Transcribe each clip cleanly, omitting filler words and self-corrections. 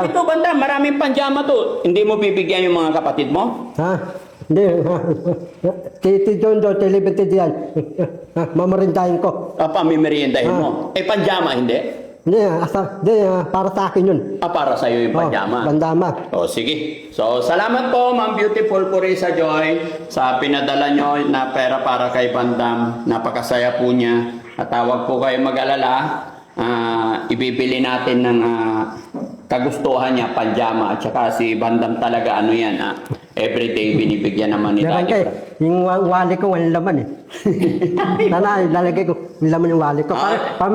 Marami to, banda. Maraming panjama to. Hindi mo bibigyan yung mga kapatid mo? Ha? Hindi. Titi John do, tilibiti diyan. Mamarindahin ko. Pamimeriendahin mo. Panjama, hindi? Hindi, para sa akin yun. Para sa'yo yung panjama. Bandama. Sige. So, salamat po, Ma'am Beautiful Purisa Joy, sa pinadala nyo na pera para kay Bandam. Napakasaya po niya. At huwag po kayo mag-alala. Ibibili natin ng kagustuhan niya, panjama. At saka si Bandam talaga, ano yan, everyday binibigyan naman ni Daddy. Yung wali ko, walang laman eh. Sana, lalagay ko yung laman yung wali ko. Para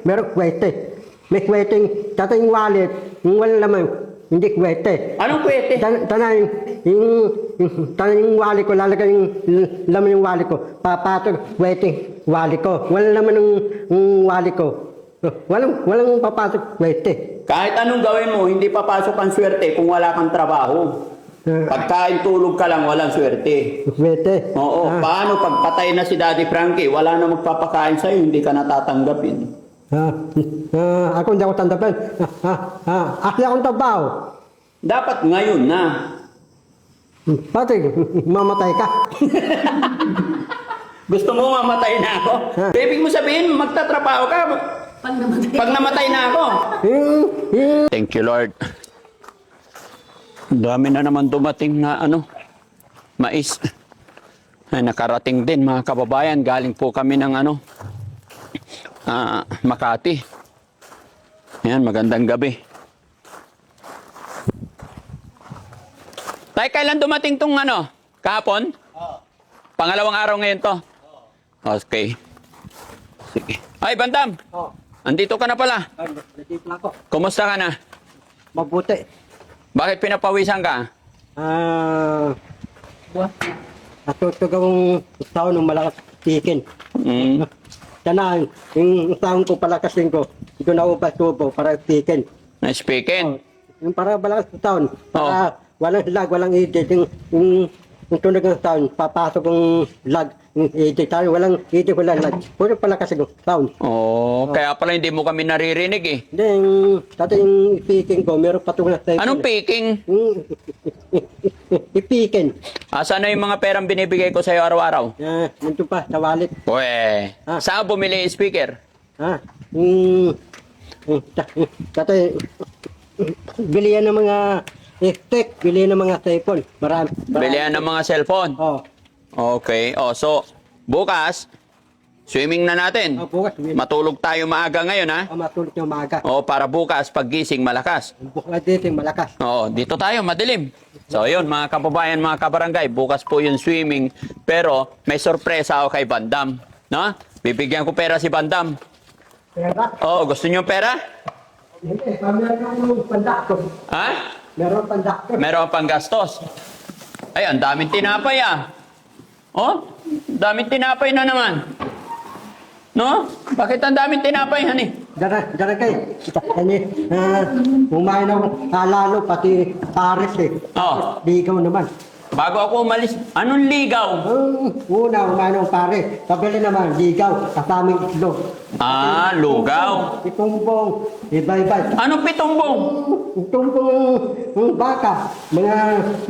merong kwete. May kweteng, tata yung wallet, yung walang laman, hindi kwete. Anong kwete? Tana yung wali ko, lalagay yung laman yung wali ko. Papatog, kwete, wali ko. Walang laman yung wali ko. Walang papasok kwete. Kahit anong gawin mo, hindi papasok ang swerte kung wala kang trabaho. Pagkain tulog ka lang, walang swerte. Kwete. Oo. Paano pag patay na si Daddy Frankie, wala na magpapakain sa'yo, hindi ka natatanggapin. Ako hindi ako tanggapin. Akli akong trabaho. Dapat ngayon na. Pati, mamatay ka. Gusto mo mamatay na ako? Ibig mo sabihin, magtatrabaho ka. Pag namatay na ako. Thank you, Lord. Dami na naman dumating na mais. Ay, nakarating din mga kababayan. Galing po kami ng Makati. Ayan, magandang gabi. Tay, kailan dumating tong kahapon? Pangalawang araw ngayon to? Okay. Sige. Ay, Bandam! Andito ka na pala. Nandito na ako. Kumusta ka na? Mabuti. Bakit pinapawisan ka? Natutog akong taon ng malakas tikin. Sana, yung taon ko palakasin ko, ito na ubas tubo para tikin. Na-speaking? Yung para malakas taon, para walang lag, walang edit. Yung tunog ng taon, papasok yung lag, yung edit tayo, walang edit, walang lag. Puro palakasin ko, taon. Kaya pala hindi mo kami naririnig eh. Hindi, dati yung speaking ko, meron patungan sa Anong peking? Ipikin. Saan na yung mga perang binibigay ko sa'yo araw-araw? Nandun pa, sa wallet. Uwe, saan bumili yung speaker? Dati, bilihan ng mga tech, bilihan ng mga cellphone. Marami. Bilihan ng mga cellphone? Okay. So, bukas, swimming na natin. Bukas. Matulog tayo maaga ngayon, ha? Matulog yung maaga. Para bukas, paggising, malakas. Bukas dito yung malakas. Dito tayo, madilim. So, yun, mga kababayan, mga kabarangay, bukas po yung swimming. Pero, may sorpresa ako kay Bandam. No? Bibigyan ko pera si Bandam. Pera? Gusto niyo pera? Hindi, meron yung pandakto. Ha? Meron pandakto. Meron pang gastos. Ay, ang daming tinapay daming tinapay na naman. No? Bakit ang daming tinapay, honey? Dara kayo. Umain ako lalo, pati pares eh. Ligaw naman. Bago ako umalis, anong ligaw? Umain ako pare. Pabili naman, ligaw, kasaming itlog. Lugaw. Itumbong, iba-iba. Anong pitumbong? Itumbong ng baka, mga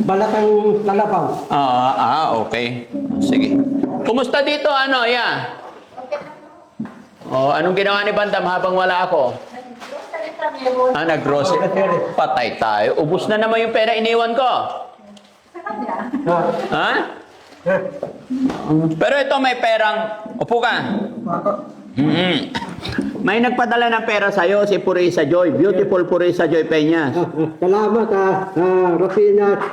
balatang kalabaw. Okay. Sige. Kumusta dito, anong ginawa ni Bandam habang wala ako? Nag-grocery. Patay tayo. Ubus na naman yung pera iniwan ko. Ha? Pero ito may perang... Upo ka. May nagpadala ng pera sa'yo, si Purisa Joy. Beautiful Purisa Joy Peñas. Salamat, Rosina,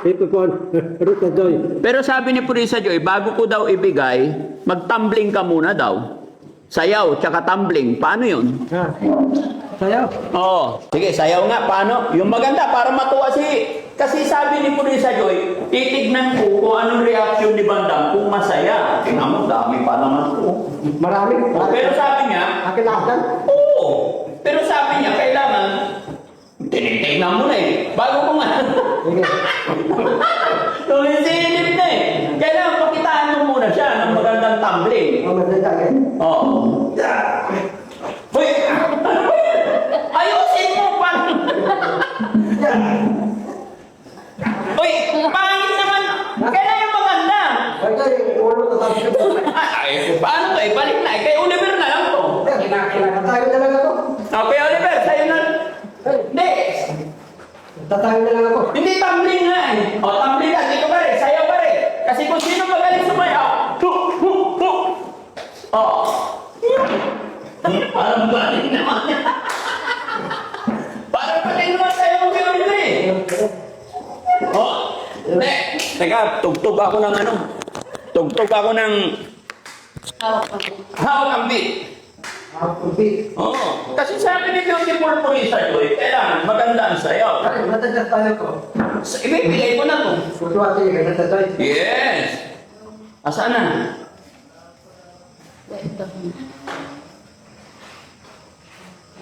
Purisa Joy. Pero sabi ni Purisa Joy, bago ko daw ibigay, mag-tumbling ka muna daw. Sayaw, tsaka tumbling. Paano yun? Sayaw? Sige, sayaw nga. Paano? Yung maganda, para matuwa Kasi sabi ni Purisa Joy, titignan ko kung anong reaction ni Bandam kung masaya. Tingnan mo, dami pa naman po. Marami. Pero sabi niya, Akilasan? Oo. Pero sabi niya, kailangan, tinitignan mo na bago ko nga. Tumisilip na Kailangan pakitaan mo muna siya ng magandang tumbling. Hoy! Ano ba yan? Ayusin mo pa! Uy, pangit naman. Kailan yung maganda? Ay, ulo ko tayo. Ay, paano to? Balik na. Kay Oliver na lang to. Tatayo na lang ako. Okay, Oliver, sa'yo na. Hindi. Tatayo na lang ako. Hindi tumbling nga eh. O, tumbling ka. Dito ka rin. Sayaw ka rin. Kasi kung sino magaling sumayaw. O. Parang balik naman. Parang balik naman sa'yo kung kay Oliver eh. O. Hindi. Teka, tugtog ako ng ano. Tugtog ako ng hawak ang beat. Oo. Kasi sabi ni Beautiful Purisa Joy, kailangan maganda ang sayaw. Ay, matagas tayo ko. Ibibigay ko na to. Kutuwa siya, ganyan tayo. Yes. Asaan na? Ito.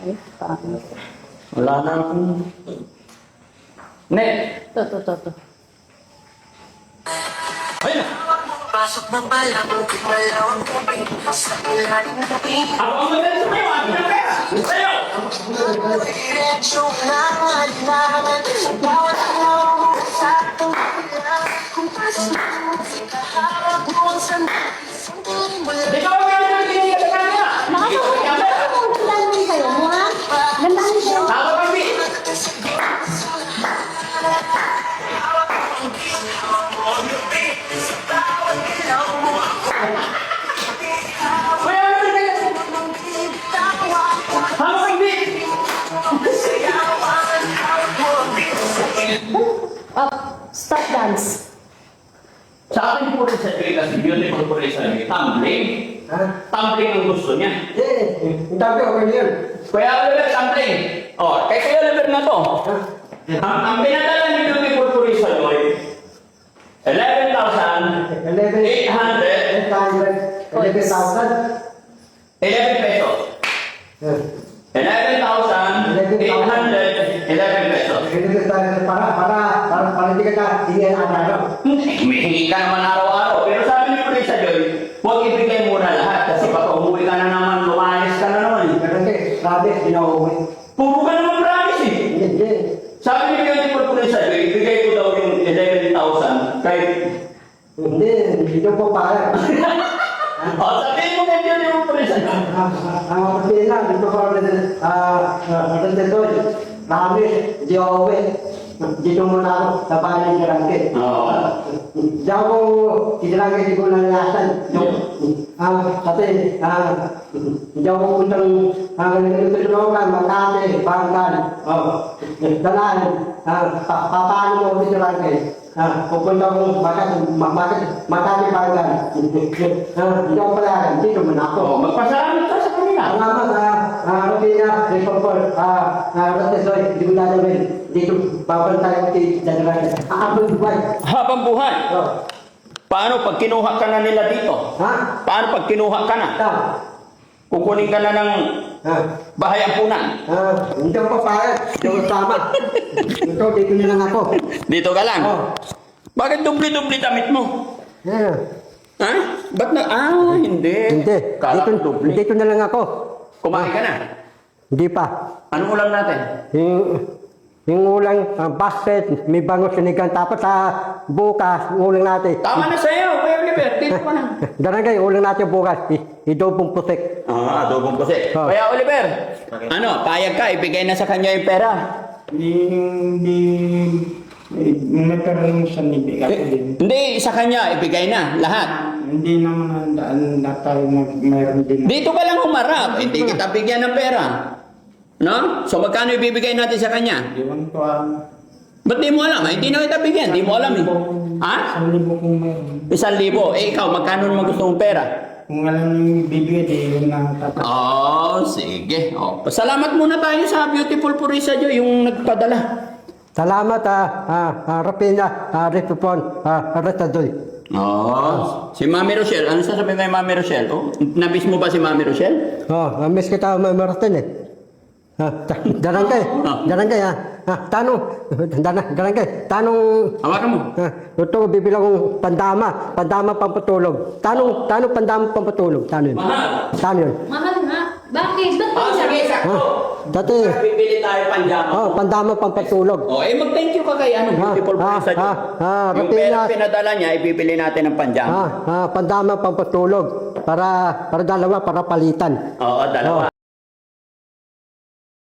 Ay, pangit. Wala na akong... Net. Ito. Ayun na. Pasok ng balabong malawang gabi sa ilalim ng tingin. Ako ang magaling sumayaw. Akin ang pera. Sayaw. Diretso ng alinlangan sa bawat araw mo sa tungkulan. Kung pasok mo, ikaharap mo ang sandali. Sandali mo lang. Di ka ba meron ng tingin ka sa kanya? Ibigay ang pera. Gandahan kayo mo, ha? Gandahan kayo. Hawak ang beat. Kuya, ano ba yan? Hawak ang beat. Stop dance. Sa akin po rin sa Joy kasi Beautiful Purisa Joy, tumbling. Ha? Tumbling ang gusto niya. Hindi, ang dami ako yun. Kuya Oliver, tumbling. O, kay Kuya Oliver na to. Ang pinadala ni Beautiful Purisa Joy, 11,800 11 pesos. 11,811 pesos. Para hindi ka na hindi na ano. Humihingi ka naman araw-araw. Pero sabi ni Purisa Joy, huwag ibigay muna lahat kasi baka umuwi ka na naman, lumayas ka na naman. Kasi sabi, pinauwi. Puro ka naman promise eh. Hindi. Sabi ni Beautiful Purisa Joy, ibigay ko daw yung 11,000 kay... Hindi po para. O, sabihin mo kay Beautiful Purisa Joy. Ang kapatid na, dito ko rin doon. Promise, di ako uwi. Dito muna ako, sa bahay ng Jarangke. Oo. Di ako, si Jarangke, di ko nalayasan. Kasi, hindi ako puntang nagtutulungan, Makati, Banggan. Dalaan, paano mo si Jarangke? Pupunta ko Makati, Banggan. Hindi ako pala, dito muna ako. O, magpasalamat ka sa kanila. Salamat, Rupina, Repopol, Rotesoy, di ko dadawin. Dito, babantay ko si Jarangke. Abang buhay. Habang buhay. Paano pag kinuha ka na nila dito? Ha? Paano pag kinuha ka na? Ito. Kukunin ka na ng bahay ampunan. Hindi ako papayag. Hindi ako tama. Ito, dito na lang ako. Dito ka lang. Oh. Bakit dubli-dubli damit mo? Yeah. Ha? Ba't na? Hindi. Hindi. Kala ko dubli. Dito na lang ako. Kumain ka na. Hindi pa. Anong ulam natin? Yung ulang basket, may bango sinigang. Tapos sa bukas, ulang natin. Tama na sa'yo, Kuya Oliver. Dito ka na. Darangay, ulang natin bukas. Idobong putik. Adobong kasi. Oh. Kuya Oliver, ano, payag ka, ibigay na sa kanya yung pera. May pera naman siya nibig ako din. Hindi, sa kanya, ibigay na, lahat. Hindi naman na tayo meron din. Dito ka lang humarap, hindi kita bigyan ng pera. No? So magkano ibibigay natin sa kanya? Iwan ko Ba't di mo alam? Hindi na kita bigyan, di mo alam eh. Ha? 1,000 kung meron. 1,000. Ikaw, magkano mo gusto mong pera? Kung alam yung bibigay, di yun na tatak. Oh, sige. Oh. Salamat muna tayo sa Beautiful Purisa Joy, yung nagpadala. Salamat, Rapina, Repopon, Retadoy. Oh, si Mami Rochelle. Ano sasabihin kay Mami Rochelle? Oh, nabis mo ba si Mami Rochelle? Miss kita maraton eh. Darangay, darangay tanong, darangay, tanong, Hawakan mo. ito bibilang kong pandama pampatulog. Tanong pandama pampatulog, tanong yun. Mahal. Tanong yun. Mahal nga. Bakit? Ba't Sige, kaya? sakto. Dati, Bibili tayo panjama. pandama pampatulog. Mag-thank you ka kay Beautiful Prince sa Joy. Yung pera pinadala niya, ibibili natin ng panjama. Pandama pampatulog. Para dalawa, para palitan. Oo, dalawa.